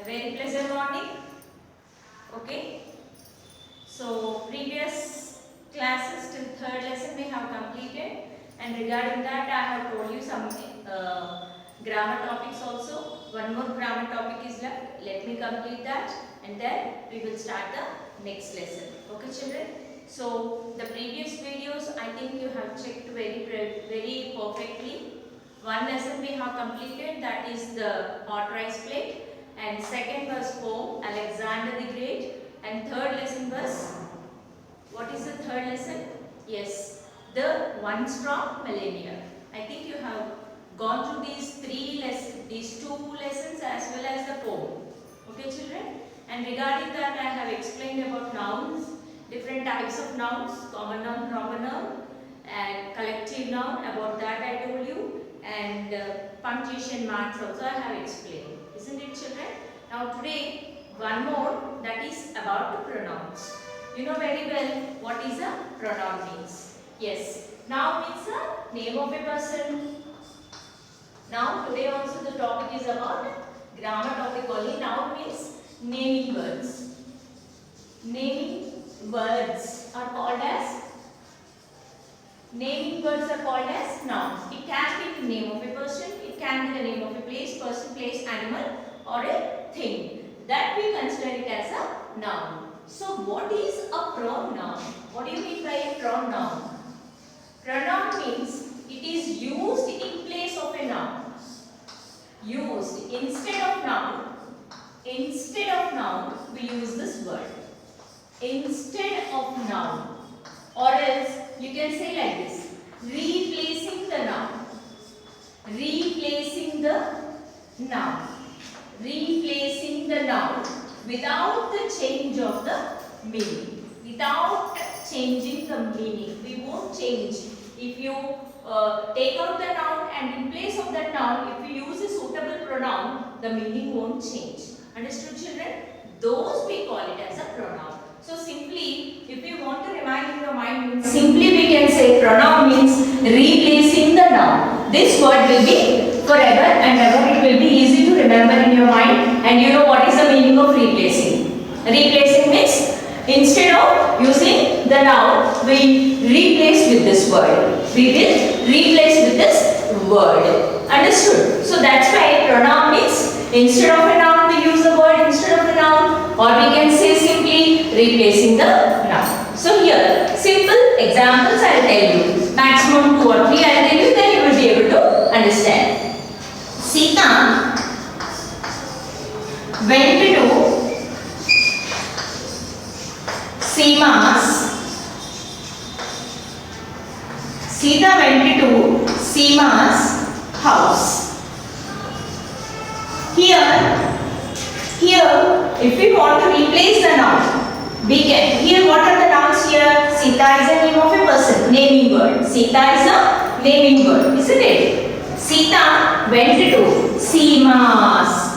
A very pleasant morning. Okay. So previous classes till third lesson we have completed, and regarding that I have told you some grammar topics also. One more grammar topic is left. Let me complete that, and then we will start the next lesson. Okay, children. So the previous videos I think you have checked very perfectly. One lesson we have completed, that is the hot rice plate, and second was poem Alexander the Great, and third lesson was, what is the third lesson? Yes, the one strong millennium. I think you have gone through these two lessons as well as the poem. Okay, children? And regarding that I have explained about nouns, different types of nouns, common noun, proper noun, and collective noun. About that I told you. And punctuation marks also I have explained. Isn't it, children? Now today one more, that is about the pronouns. You know very well what is a pronoun means. Yes. Noun means a name of a person. Now today also the topic is about grammar topic only. Noun means naming words. Naming words are called as nouns. It can be the name of a person, it can be the name of a place, person, place, animal, or a thing. That we consider it as a noun. So what is a pronoun? What do you mean by a pronoun? Pronoun means it is used in place of a noun. Used instead of noun. Instead of noun, we use this word. Instead of noun. Or else you can say like this, replacing the noun. Replacing the noun. Replacing the noun without the change of the meaning. Without changing the meaning. We won't change. If you take out the noun and in place of that noun, if you use a suitable pronoun, the meaning won't change. Understood, children? Those we call it as a pronoun. So simply, if you want to remind in your mind, simply we can say pronoun means replacing the noun. This word will be forever and ever. It will be easy to remember in your mind, and you know what is the meaning of replacing. Replacing means instead of using the noun, we replace with this word. We will replace with this word. Understood? So that's why pronoun means instead of a noun we use the word instead of a noun, or we can say simply replacing the noun. So here simple examples I will tell you. Maximum 2 or 3 I will tell you, then you will be able to understand. Sita went to Seema's house. Here, if we want to replace the noun, we can. Here, what are the nouns here? Sita is a name of a person, naming word. Sita is a naming word, isn't it? Sita went to Seema's.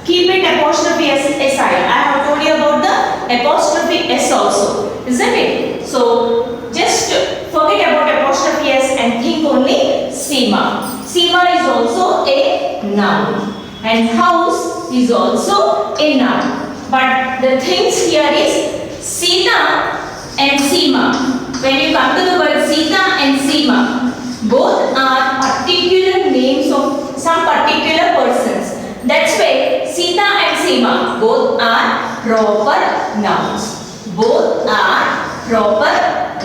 Keep it apostrophe s aside. I have told you about the apostrophe s also, isn't it? So just forget about apostrophe s and think only Seema. Seema is also a noun, and house is also a noun. But the things here is Sita and Seema. When you come to the word Sita and Seema, both are particular names of some particular persons. That's why Sita and Seema both are proper nouns. Both are proper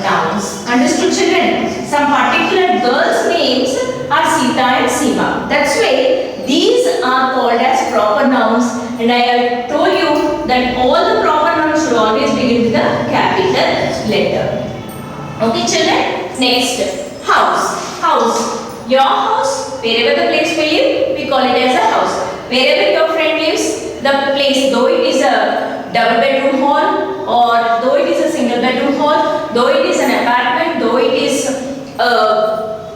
nouns. Understood, children? Some particular girls' names are Sita and Seema. That's why these are called as proper nouns, and I have told you that all the proper nouns should always begin with a capital letter. Okay, children? Next, house. House. Your house, wherever the place will live, we call it as a house. Wherever your friend lives, the place, though it is a double bedroom hall, or though it is a single bedroom hall, though it is an apartment, though it is a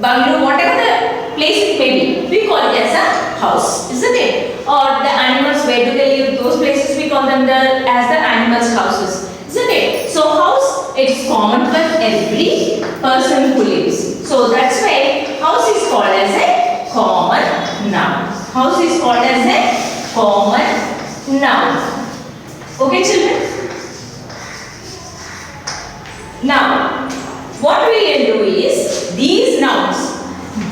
bungalow, whatever the place it may be, we call it as a house, isn't it? Or the animals, where do they live? Those places we call them as the animals' houses, isn't it? So house, it's common for every person who lives. So that's why house is called as a common noun. House is called as a common noun. Okay children? Now what we will do is these nouns,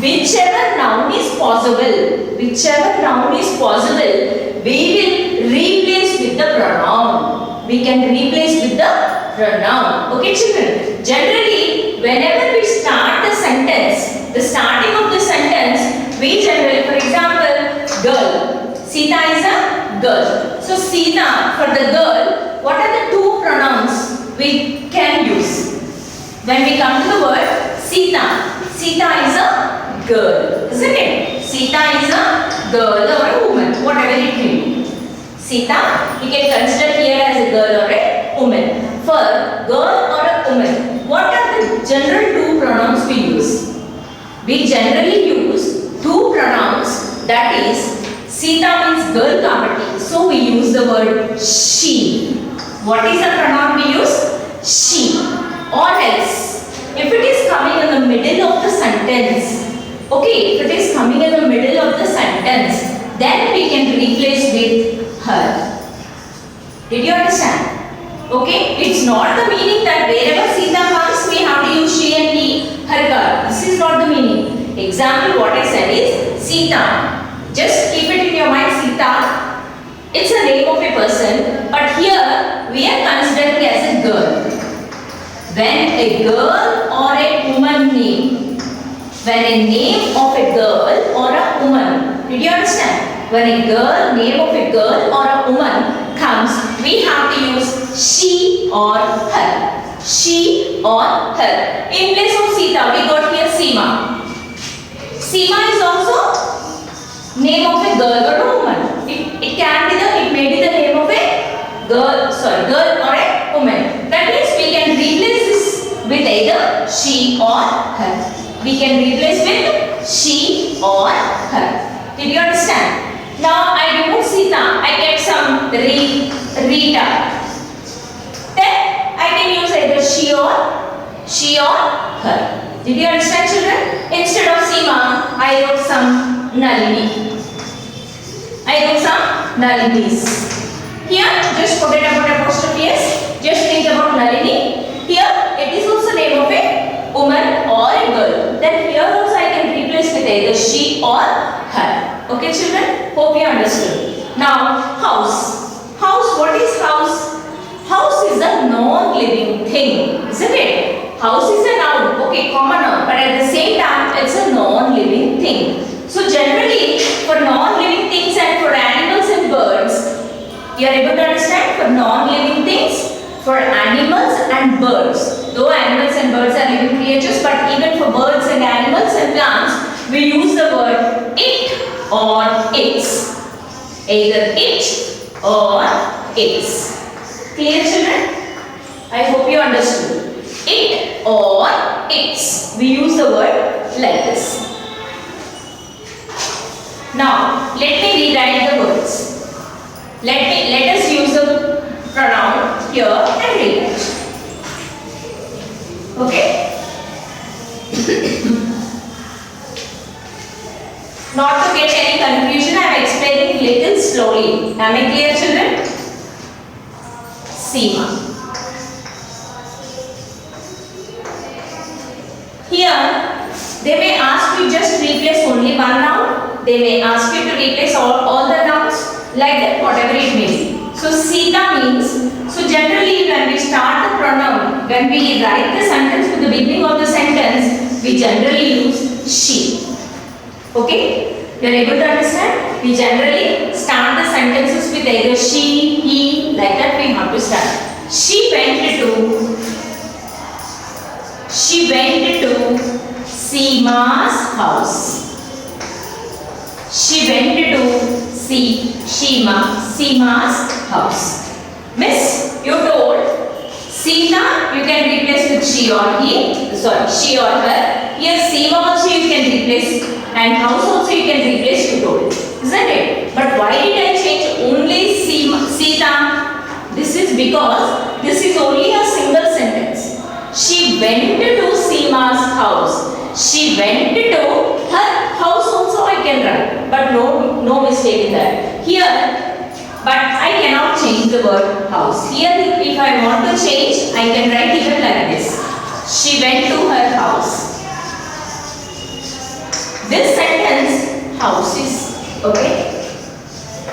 whichever noun is possible, we will replace with the pronoun. We can replace with the pronoun. Okay children? Generally, whenever we start the sentence, the starting of the sentence, we generally, for example, girl. Sita is a girl. So Sita, for the girl, what are the two pronouns we can use? When we come to the word Sita, Sita is a girl, isn't it? Sita is a girl or a woman, whatever it may be. Sita, we can consider here as a girl or a woman. For girl or a woman, what are the general two pronouns we use? We generally use two pronouns, that is, Sita means girl kabatti, so we use the word she. What is the pronoun we use? She. Or else, if it is coming in the middle of the sentence, okay, if it is coming in the middle of the sentence, then we can replace with her. Did you understand? Okay, it's not the meaning that wherever Sita comes, we have to use she and he, her, girl. This is not the meaning. Example, what I said is Sita. Just keep it in your mind, Sita. It's a name of a person, but here we are considering as a girl. When a girl or a woman name, when a name of a girl or a woman, did you understand? When a girl, name of a girl or a woman comes, we have to use she or her. She or her. In place of Sita, we got here Seema. Seema is also name of a girl or a woman. It may be the name of a girl or a woman. That means we can replace this with either she or her. We can replace with she or her. Did you understand? Now I remove Sita. I get some Rita. Then I can use either she or her. Did you understand children? Instead of Seema, I wrote some Nalini. Nalinis. Here, just forget about apostrophes. Just think about Nalini. Here, it is also name of a woman or a girl. Then here also I can replace with either she or her. Okay children? Hope you understood. Now, house. House, what is house? House is a non-living thing, isn't it? House is a noun, okay, common noun, but at the same time, it's a non-living thing. So generally, for non-living things and for animals and birds, you are able to understand? For non-living things, for animals and birds. Though animals and birds are living creatures, but even for birds and animals and plants, we use the word it or its. Either it or its. Clear children? I hope you understood. It or its. We use the word like this. Now, let me rewrite the words. Let us use the pronoun here and rewrite. Okay? Not to get any confusion, I am explaining little slowly. Am I clear children? Seema. Here, they may ask you just replace only one noun. They may ask you to replace all the nouns, like that, whatever it may be. So, Sita means, so generally when we start the pronoun, when we write the sentence to the beginning of the sentence, we generally use she. Okay? You are able to understand? We generally start the sentences with either she, he, like that we have to start. She went to Seema's house. She went to Seema's house. Miss, you told Sita you can replace with she or she or her. Here Seema also you can replace and house also you can replace, you told. Isn't it? But why did I change only Sita? This is because this is only a single sentence. She went to Seema's house. She went to her house also I can write. But no mistake in that. Here, but I cannot change the word house. Here, if I want to change, I can write even like this. She went to her house. This sentence, house is, okay.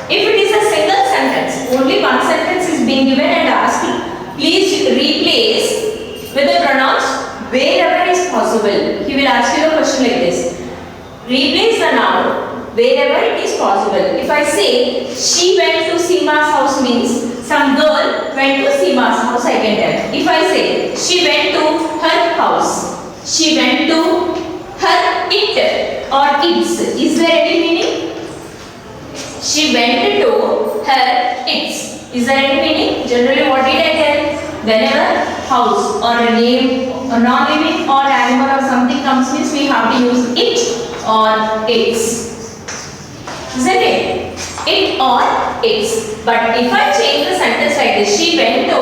If it is a single sentence, only one sentence is being given and asked, please replace with the pronouns wherever is possible. He will ask you a question like this. Replace the noun wherever it is possible. If I say, she went to Seema's house means some girl went to Seema's house, I can tell. If I say, she went to her house, she went to her it or its, is there any meaning? She went to her its. Is there any meaning? Generally, what did I tell? Whenever house or a name, a non-living or animal or something comes means we have to use it or its. Isn't it? It or its. But if I change the sentence like this, she went to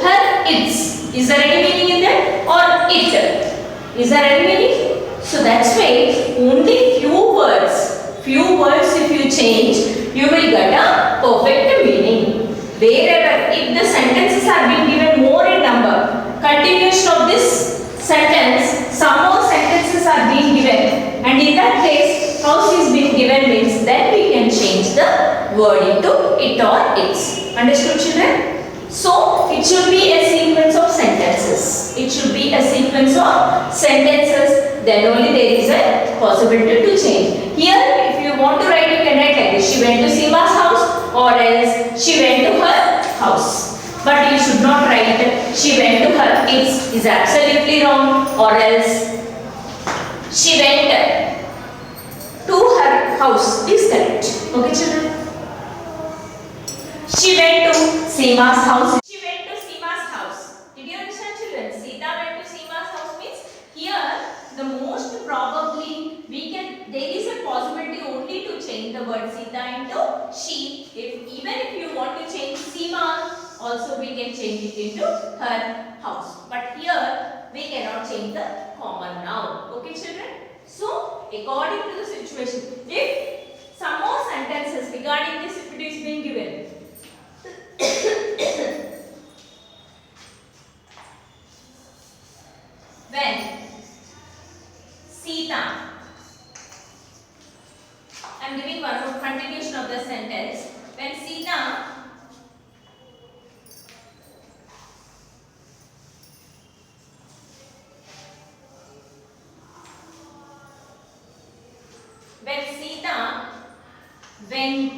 her its. Is there any meaning in that? Or it. Is there any meaning? So that's why only few words if you change, you will get a perfect meaning. Wherever, if the sentences are being given more in number, continuation of this sentence, some more sentences are being given, and in that case, house is being given means then we can change the word into it or its. Understood, children? So, it should be a sequence of sentences. It should be a sequence of sentences, then only there is a possibility to change. Here, if you want to write, you can write like this. She went to Seema's house or else she went to her house. But you should not write she went to her its is absolutely wrong, or else she went to her house is correct. Okay, children? She went to Seema's house. She went to Seema's house. Did you understand, children? Sita went to Seema's house means here the most probably there is a possibility only to change the word Sita into she. Even if you want to change Seema, also we can change it into her house. But here we cannot change the common noun. Okay, children? So according to the situation, if some more sentences regarding this, if it is being given. When Sita, I am giving one more continuation of the sentence. When Sita went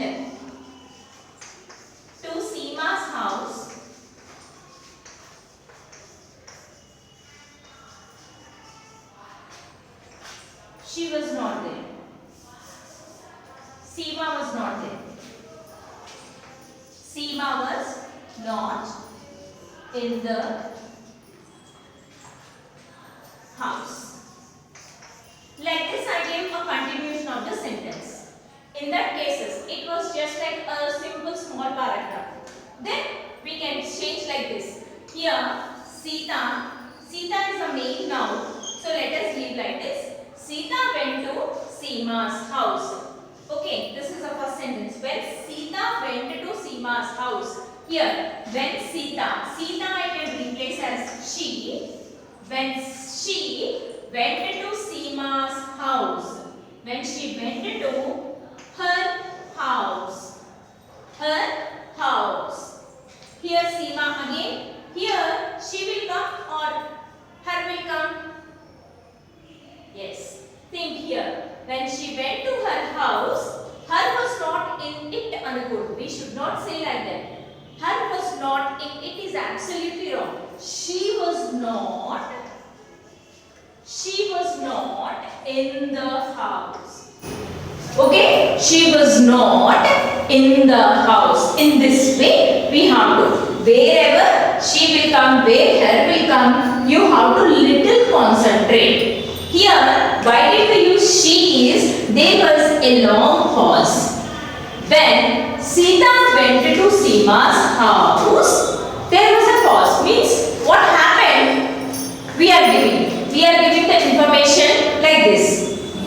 to Seema's house, she was not there. Seema was not there. Seema was not in the house. Like this, I gave a continuation of the sentence. In that cases, it was just like a simple small paragraph. Then we can change like this. Here, Sita is a main noun. So let us leave like this. Sita went to Seema's house. Okay, this is the first sentence. When Sita went to Seema's house. Here, when Sita I can replace as she. When she went to Seema's house. When she went to her house. Her house. Here Seema again. Here she will come or her will come. Yes. Think here. When she went to her house, her was not in it Anukul. We should not say like that. Her was not in it is absolutely wrong. She was not in the house. Okay? She was not in the house. In this way, we have to. Wherever she will come, where her will come, you have to little concentrate. Here, why did we use she is? There was a long pause. When Sita went to Seema's house, there was a pause. Means what happened? We are giving the information like this.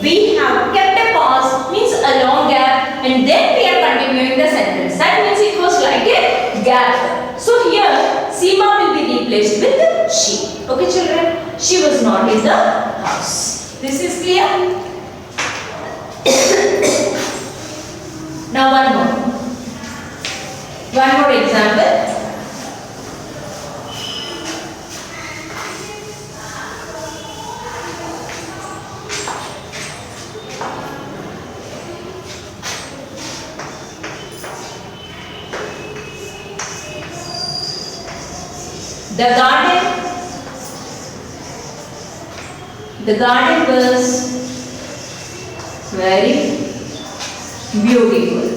We have kept a pause means a long gap and then we are continuing the sentence. That means it was like a gap. So here Seema will be replaced with she. Okay children, she was not in the house. This is clear? Now one more example. The garden was very beautiful.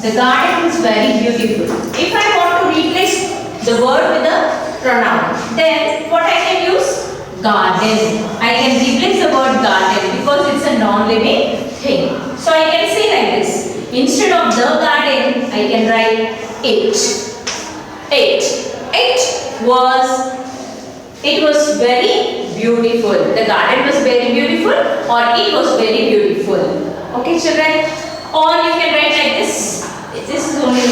The garden is very beautiful. If I want to replace the word with a pronoun, then what I can use? Garden. I can replace the word garden because it's a non-living thing. So I can say like this. Instead of the garden, I can write it. It was very beautiful. The garden was very beautiful or it was very beautiful. Okay children? Or you can write like this. This is only,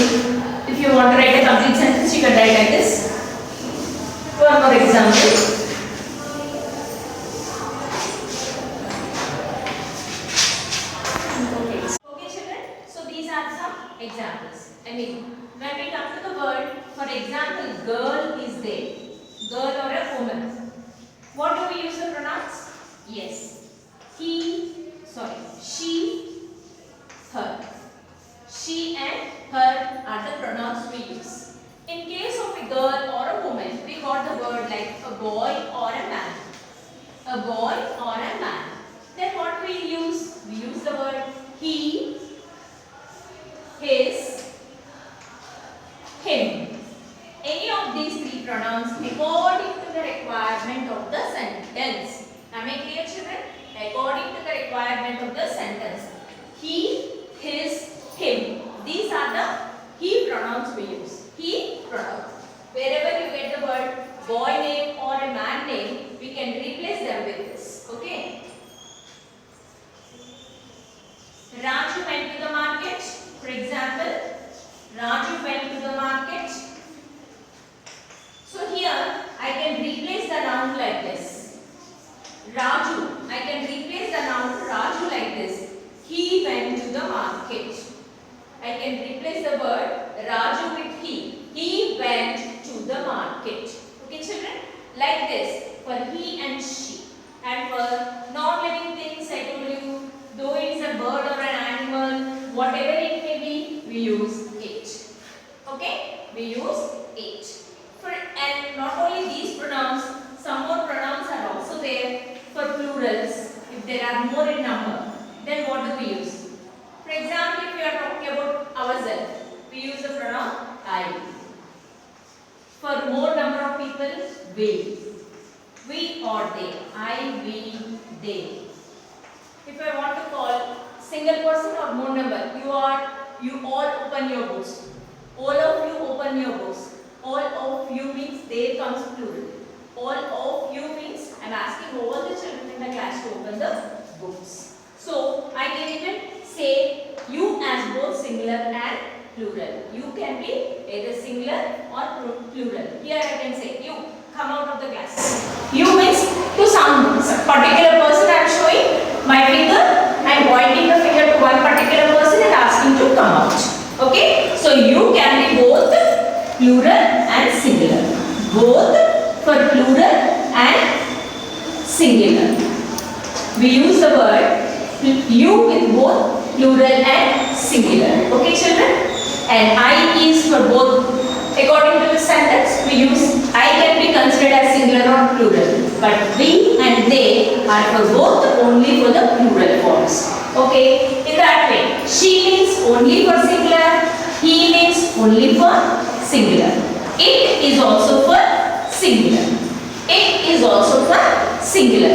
if you want to write a complete sentence, you can write like this. One more example. Okay children? So these are some examples. I mean, when we come to the word, for example, girl is there. Girl or a woman. What do we use the pronouns? Yes. She, her. She and her are the pronouns we use. In case of a girl or a woman, we got the word like a boy or a man. A boy or a man. Then what we use? We use the word he, his, him. Any of these three pronouns according to the requirement of the sentence. Am I clear children? According to the requirement of the sentence. He, his, him. These are the he pronouns we use. He pronoun. Wherever you get the word boy name or a man name, we can replace them with this. Okay? Raju went to the market. For example, Raju went to the market. So here I can replace the noun like this. Raju. I can replace the noun Raju like this. He went to the market. I can replace the word Raju with he. He went to the market. Okay children? Like this for he and she. And for non-living things I told you, though it is a bird or an animal, whatever it may be, we use it. Okay? We use it. And not only these pronouns, some more pronouns are also there for plurals. If there are more in number, then what do we use? For example, if we are talking about ourselves, we use the pronoun I. For more number of people, we. We or they. I, we, they. If I want to call single person or more number, you all open your books. All of you open your books. All of you means there comes plural. All of you means I am asking all the children in the class to open the books. So I can even say you as both singular and plural. You can be either singular or plural. Here I can say you, come out of the class. You means to some particular person I am showing my finger and pointing the finger to one particular person and asking to come out. Okay? So you can be both plural and singular. Both for plural and singular. We use the word you with both plural and singular. Okay children? And I is for both. According to the sentence, we use I can be considered as singular or plural. But we and they are for both only for the plural forms. Okay? In that way, she means only for singular. He means only for singular. It is also for singular. It is also for singular.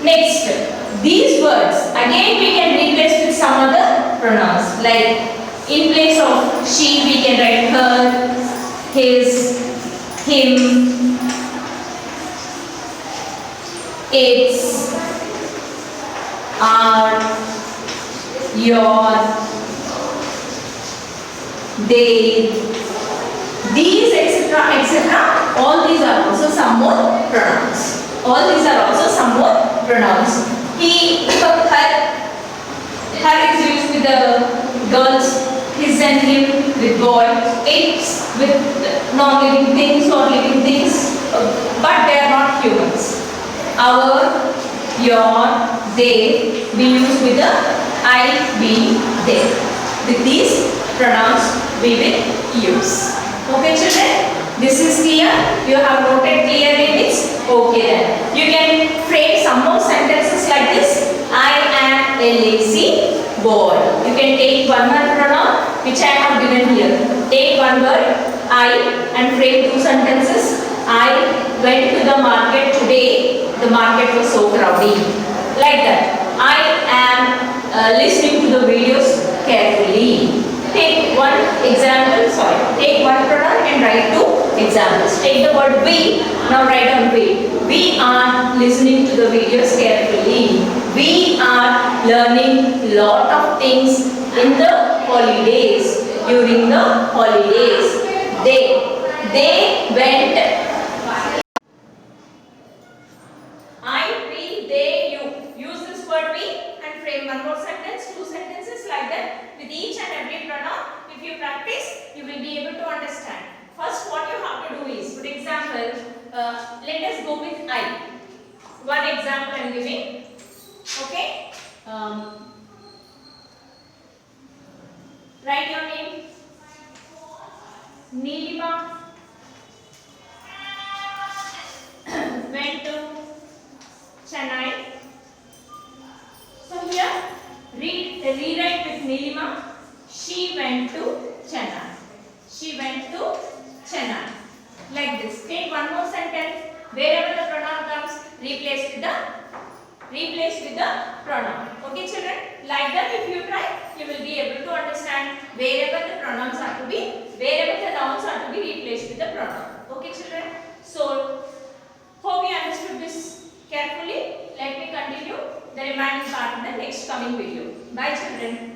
Next, these words again we can replace with some other pronouns. Like in place of she we can write her, his, him. its, our, your, they, these, etc., etc. All these are also some more pronouns. All these are also some more pronouns. He, her is used with the girls, his and him with boy, it's with non-living things or living things, but they are not humans. Our, your, they, we use with the I, we, they. With these pronouns we will use. Okay children? This is clear? You have noted clearly this? Okay then. You can frame some more sentences like this. I am a lazy boy. You can take one word pronoun which I have given here. Take one word I and frame two sentences. I went to the market today. The market was so crowded. Like that. I am listening to the videos carefully. Take one example, take one pronoun and write two examples. Take the word we, now write down we. We are listening to the videos carefully. We are learning lot of things in the holidays, during the holidays. They went. I, we, they, you. Use this word we and frame one more sentence, two sentences like that. With each and every pronoun, if you practice, you will be able to understand. First, what you have to do is, for example, let us go with I. One example I am giving. Okay? Write your name. Neelima went to Chennai. So here, rewrite with Neelima. She went to Chennai. She went to Chennai. Like this. Take one more sentence. Wherever the pronoun comes, replace with the pronoun. Okay, children? Like that, if you try, you will be able to understand wherever the pronouns are to be, wherever the nouns are to be replaced with the pronoun. Okay, children? So, hope you understood this carefully. Let me continue the remaining part in the next coming video. Bye, children.